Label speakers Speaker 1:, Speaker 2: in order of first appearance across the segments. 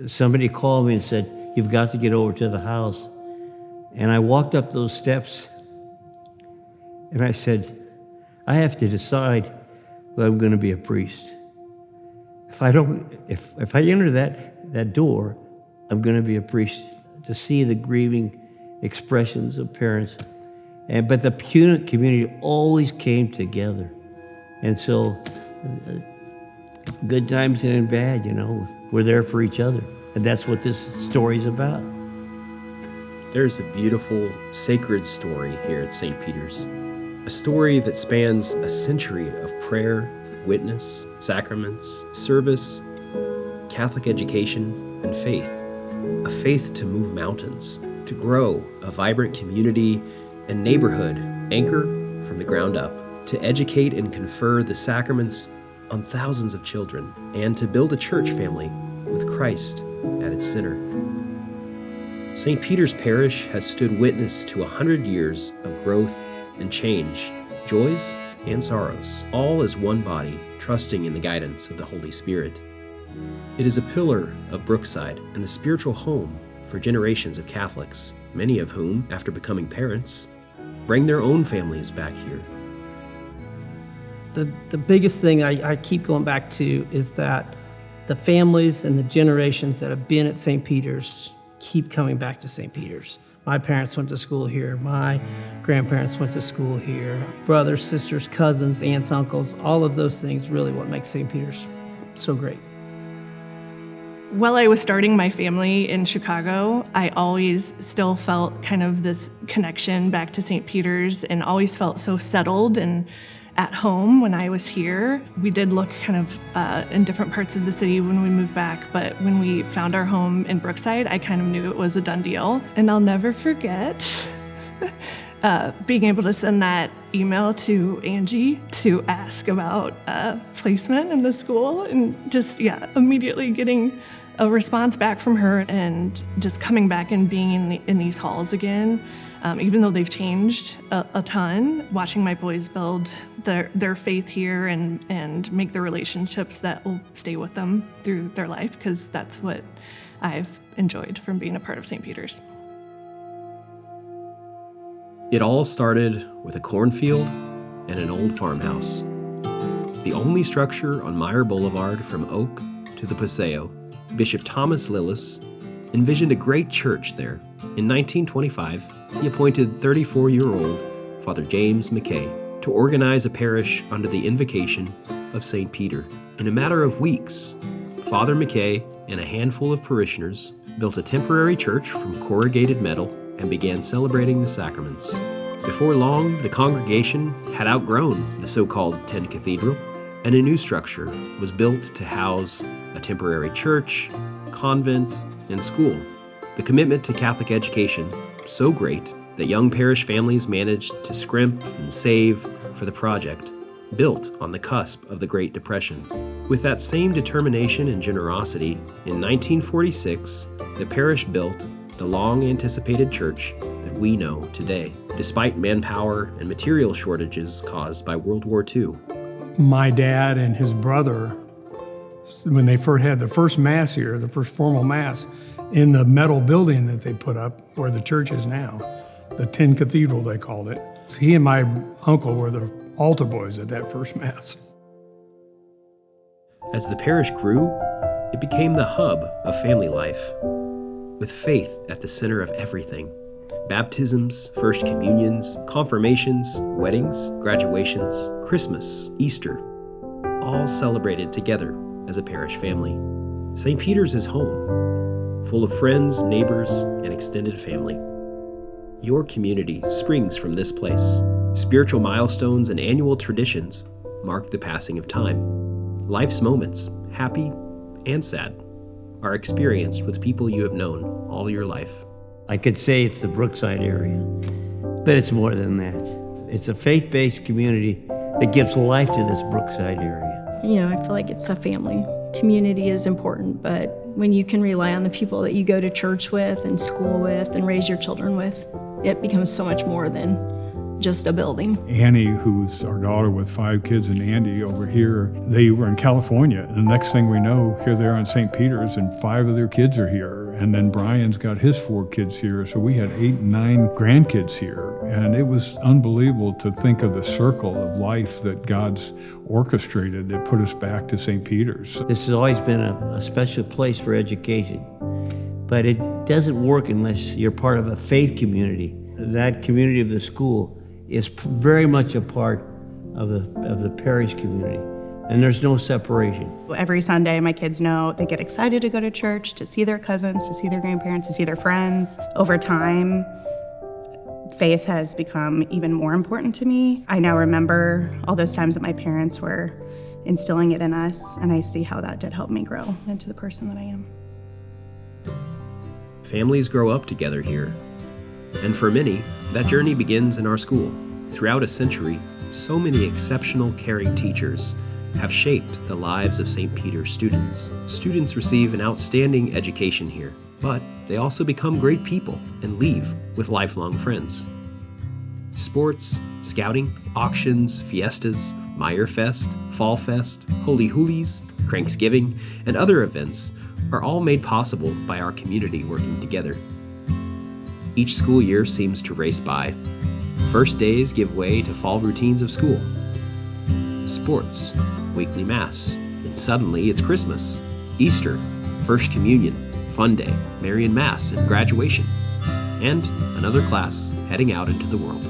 Speaker 1: somebody called me and said, "You've got to get over to the house." And I walked up those steps and I said, I have to decide whether I'm going to be a priest. If I enter that door, I'm going to be a priest, to see the grieving expressions of parents. But the community always came together. And so, good times and bad, we're there for each other. And that's what this story's about.
Speaker 2: There's a beautiful, sacred story here at St. Peter's. A story that spans a century of prayer, witness, sacraments, service, Catholic education, and faith. A faith to move mountains, to grow a vibrant community and neighborhood anchor from the ground up, to educate and confer the sacraments on thousands of children, and to build a church family with Christ at its center. St. Peter's Parish has stood witness to 100 years of growth and change, joys and sorrows, all as one body, trusting in the guidance of the Holy Spirit. It is a pillar of Brookside and the spiritual home for generations of Catholics, many of whom, after becoming parents, bring their own families back here.
Speaker 3: The biggest thing I keep going back to is that the families and the generations that have been at St. Peter's keep coming back to St. Peter's. My parents went to school here. My grandparents went to school here. Brothers, sisters, cousins, aunts, uncles, all of those things really what makes St. Peter's so great.
Speaker 4: While I was starting my family in Chicago, I always still felt kind of this connection back to St. Peter's and always felt so settled and at home when I was here. We did look kind of in different parts of the city when we moved back, but when we found our home in Brookside, I kind of knew it was a done deal. And I'll never forget being able to send that email to Angie to ask about placement in the school, and just, immediately getting a response back from her and just coming back and being in these halls again. Even though they've changed a ton, watching my boys build their faith here and make the relationships that will stay with them through their life, because that's what I've enjoyed from being a part of St. Peter's.
Speaker 2: It all started with a cornfield and an old farmhouse. The only structure on Meyer Boulevard from Oak to the Paseo. Bishop Thomas Lillis envisioned a great church there. In 1925, he appointed 34-year-old Father James McKay to organize a parish under the invocation of St. Peter. In a matter of weeks, Father McKay and a handful of parishioners built a temporary church from corrugated metal and began celebrating the sacraments. Before long, the congregation had outgrown the so-called Tin Cathedral, and a new structure was built to house a temporary church, convent, and school. The commitment to Catholic education so great that young parish families managed to scrimp and save for the project, built on the cusp of the Great Depression. With that same determination and generosity, in 1946, the parish built the long-anticipated church that we know today, despite manpower and material shortages caused by World War II.
Speaker 5: My dad and his brother, when they first had the first Mass here, the first formal Mass, in the metal building that they put up where the church is now, the Tin Cathedral they called it. He and my uncle were the altar boys at that first Mass.
Speaker 2: As the parish grew, it became the hub of family life, with faith at the center of everything. Baptisms, first communions, confirmations, weddings, graduations, Christmas, Easter, all celebrated together as a parish family. St. Peter's is home, full of friends, neighbors, and extended family. Your community springs from this place. Spiritual milestones and annual traditions mark the passing of time. Life's moments, happy and sad, are experienced with people you have known all your life.
Speaker 1: I could say it's the Brookside area, but it's more than that. It's a faith-based community that gives life to this Brookside area.
Speaker 6: I feel like it's a family. Community is important, but when you can rely on the people that you go to church with and school with and raise your children with, it becomes so much more than just a building.
Speaker 5: Annie, who's our daughter with 5 kids, and Andy over here, they were in California. And the next thing we know, here they are in St. Peter's, and 5 of their kids are here. And then Brian's got his 4 kids here. So we had 8 and 9 grandkids here. And it was unbelievable to think of the circle of life that God's orchestrated that put us back to St. Peter's.
Speaker 1: This has always been a special place for education, but it doesn't work unless you're part of a faith community. That community of the school is very much a part of the parish community, and there's no separation.
Speaker 7: Every Sunday, my kids know they get excited to go to church, to see their cousins, to see their grandparents, to see their friends. Over time, faith has become even more important to me. I now remember all those times that my parents were instilling it in us, and I see how that did help me grow into the person that I am.
Speaker 2: Families grow up together here. And for many, that journey begins in our school. Throughout a century, so many exceptional, caring teachers have shaped the lives of St. Peter's students. Students receive an outstanding education here, but they also become great people and leave with lifelong friends. Sports, scouting, auctions, fiestas, Meyer Fest, Fall Fest, Holy Hoolies, Cranksgiving, and other events are all made possible by our community working together. Each school year seems to race by. First days give way to fall routines of school. Sports, weekly mass, and suddenly it's Christmas, Easter, First Communion, Fun Day, Marian Mass, and graduation, and another class heading out into the world.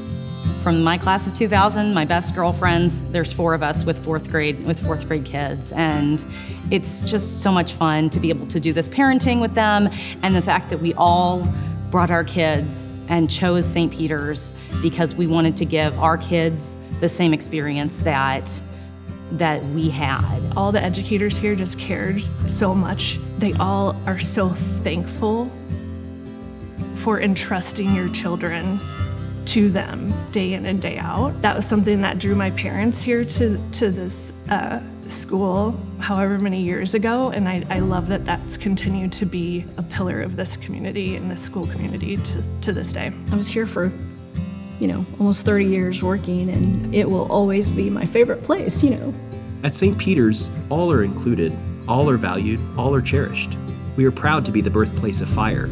Speaker 8: From my class of 2000, my best girlfriends, there's 4 of us with fourth grade kids, and it's just so much fun to be able to do this parenting with them, and the fact that we all brought our kids and chose St. Peter's because we wanted to give our kids the same experience that we had.
Speaker 4: All the educators here just cared so much. They all are so thankful for entrusting your children to them day in and day out. That was something that drew my parents here to this school however many years ago, and I love that that's continued to be a pillar of this community and this school community to this day.
Speaker 6: I was here for, almost 30 years working, and it will always be my favorite place,
Speaker 2: At St. Peter's, all are included, all are valued, all are cherished. We are proud to be the birthplace of FIRE,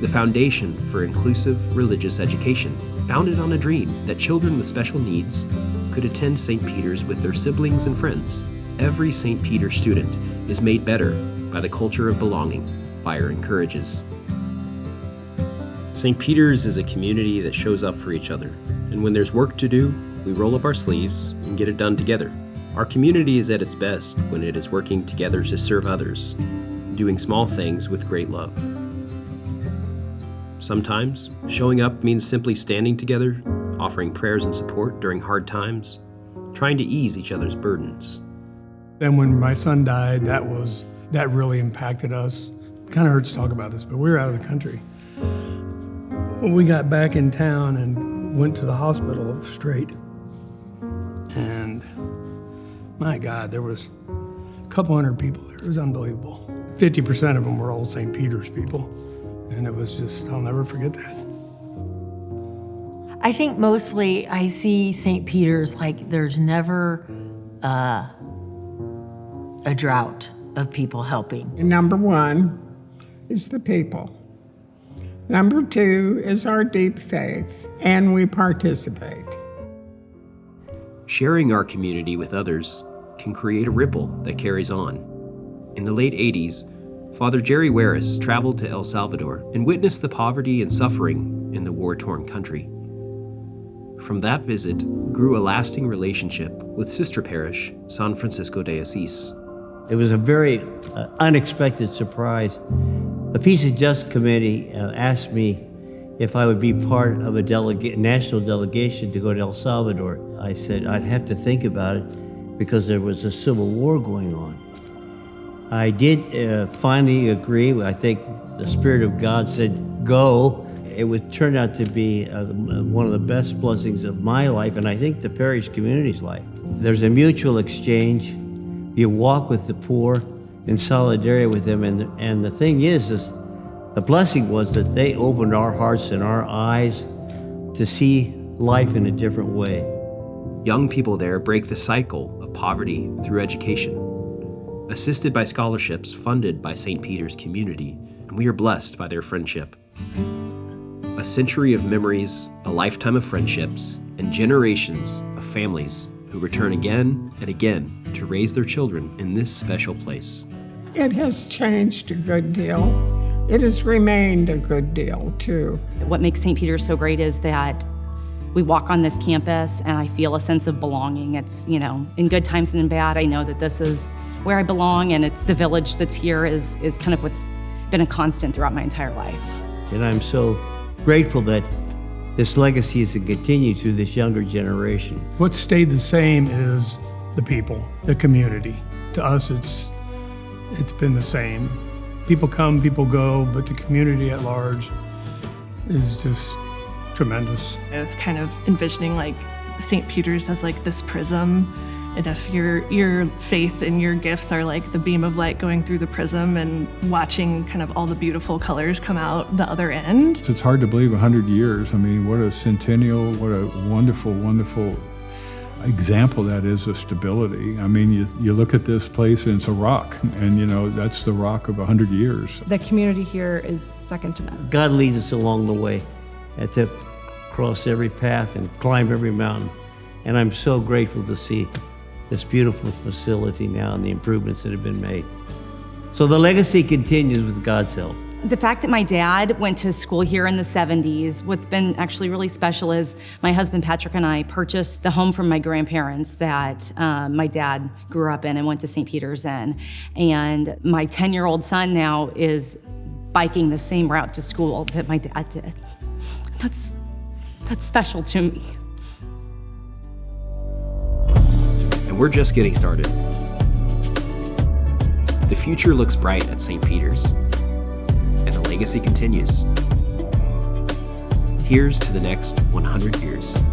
Speaker 2: the foundation for inclusive religious education, founded on a dream that children with special needs could attend St. Peter's with their siblings and friends. Every St. Peter student is made better by the culture of belonging FIRE encourages. St. Peter's is a community that shows up for each other, and when there's work to do, we roll up our sleeves and get it done together. Our community is at its best when it is working together to serve others, doing small things with great love. Sometimes, showing up means simply standing together, offering prayers and support during hard times, trying to ease each other's burdens.
Speaker 5: Then when my son died, that really impacted us. Kind of hurts to talk about this, but we were out of the country. When we got back in town and went to the hospital straight, and my God, there was a couple hundred people there. It was unbelievable. 50% of them were all St. Peter's people. And it was just, I'll never forget that.
Speaker 9: I think mostly I see St. Peter's like there's never a drought of people helping.
Speaker 10: Number 1 is the people. Number 2 is our deep faith, and we participate.
Speaker 2: Sharing our community with others can create a ripple that carries on. In the late 80s, Father Jerry Waris traveled to El Salvador and witnessed the poverty and suffering in the war-torn country. From that visit grew a lasting relationship with sister parish San Francisco de Asís.
Speaker 1: It was a very unexpected surprise. The Peace and Justice Committee asked me if I would be part of a national delegation to go to El Salvador. I said I'd have to think about it because there was a civil war going on. I did finally agree. I think the Spirit of God said, go. It would turn out to be one of the best blessings of my life, and I think the parish community's life. There's a mutual exchange. You walk with the poor in solidarity with them, and the thing is the blessing was that they opened our hearts and our eyes to see life in a different way.
Speaker 2: Young people there break the cycle of poverty through education, assisted by scholarships funded by St. Peter's community, and we are blessed by their friendship. A century of memories, a lifetime of friendships, and generations of families who return again and again to raise their children in this special place.
Speaker 10: It has changed a good deal. It has remained a good deal, too.
Speaker 8: What makes St. Peter's so great is that we walk on this campus and I feel a sense of belonging. It's, in good times and in bad, I know that this is where I belong, and it's the village that's here is kind of what's been a constant throughout my entire life.
Speaker 1: And I'm so grateful that this legacy is to continue through this younger generation.
Speaker 5: What stayed the same is the people, the community. To us, it's been the same. People come, people go, but the community at large is just tremendous.
Speaker 4: I was kind of envisioning like St. Peter's as like this prism, and if your faith and your gifts are like the beam of light going through the prism and watching kind of all the beautiful colors come out the other end.
Speaker 11: It's hard to believe 100 years. I mean, what a centennial, what a wonderful, wonderful example that is of stability. I mean, you look at this place and it's a rock, and that's the rock of 100 years.
Speaker 12: The community here is second to none.
Speaker 1: God leads us along the way, had to cross every path and climb every mountain. And I'm so grateful to see this beautiful facility now and the improvements that have been made. So the legacy continues with God's help.
Speaker 8: The fact that my dad went to school here in the 70s, what's been actually really special is my husband Patrick and I purchased the home from my grandparents that my dad grew up in and went to St. Peter's in. And my 10-year-old son now is biking the same route to school that my dad did. That's special to me.
Speaker 2: And we're just getting started. The future looks bright at St. Peter's, and the legacy continues. Here's to the next 100 years.